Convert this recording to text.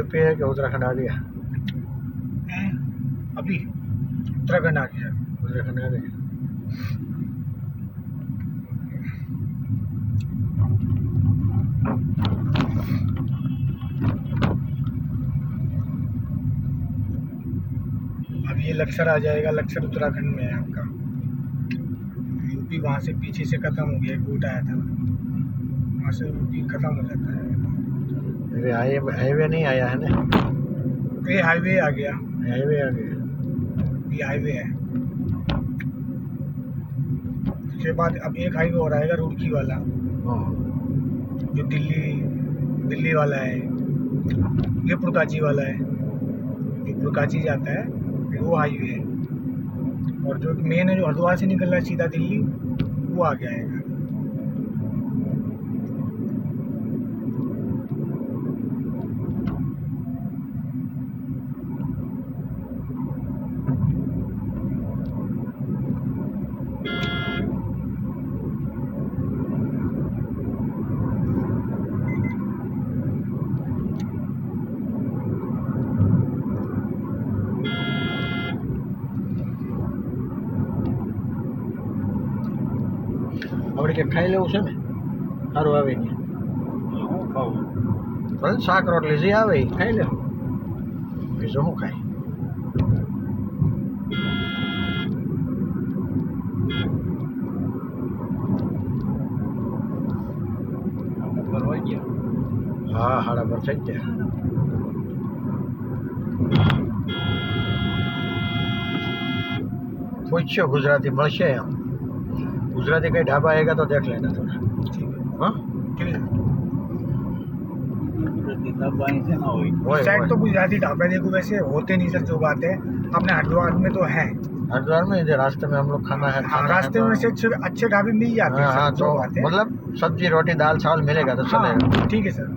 UP है कि उत्तराखंड आ गया? अभी उत्तराखंड आ गया। उत्तराखंड आ गया। अब ये लक्सर आ जाएगा। लक्सर उत्तराखंड में है आपका। यूपी वहाँ से पीछे से ख़त्म हो गया। एक रूट आया था, वहाँ से यूपी ख़त्म हो जाता है। अरे हाईवे नहीं आया है ना? ये हाईवे आ गया। हाईवे आ गया। ये हाईवे है। उसके बाद अब एक हाईवे और आएगा, रुड़की वाला, जो दिल्ली वाला है। ये पुरकाची वाला है, जो पुरकाची जाता है वो हाईवे है। और जो मेन है, जो हरिद्वार से निकल रहा है सीधा दिल्ली, वो आ गया है। આપણે કે ખાઈ લેવું છે ને? સારું આવે ને હું ખાવું? ભલે શાક રોટલી જે આવે એ ખાઈ લે, બીજું શું ખાય? હા, 12:30 થઈ ગયા. પૂછ્યો ગુજરાતી મળશે એમ? गुजराती कहीं ढाबा आएगा तो देख लेना थोड़ा. हाँ, इस साइड तो गुजराती ढाबे देखो वैसे होते नहीं सर, जो बात है अपने हरिद्वार में तो है। हरिद्वार में इधर रास्ते में हम लोग खाना है, रास्ते में से अच्छे ढाबे मिल जाते हैं। हाँ, जो तो बात है मतलब सब्जी रोटी दाल चावल मिलेगा तो चलेगा. ठीक है सर।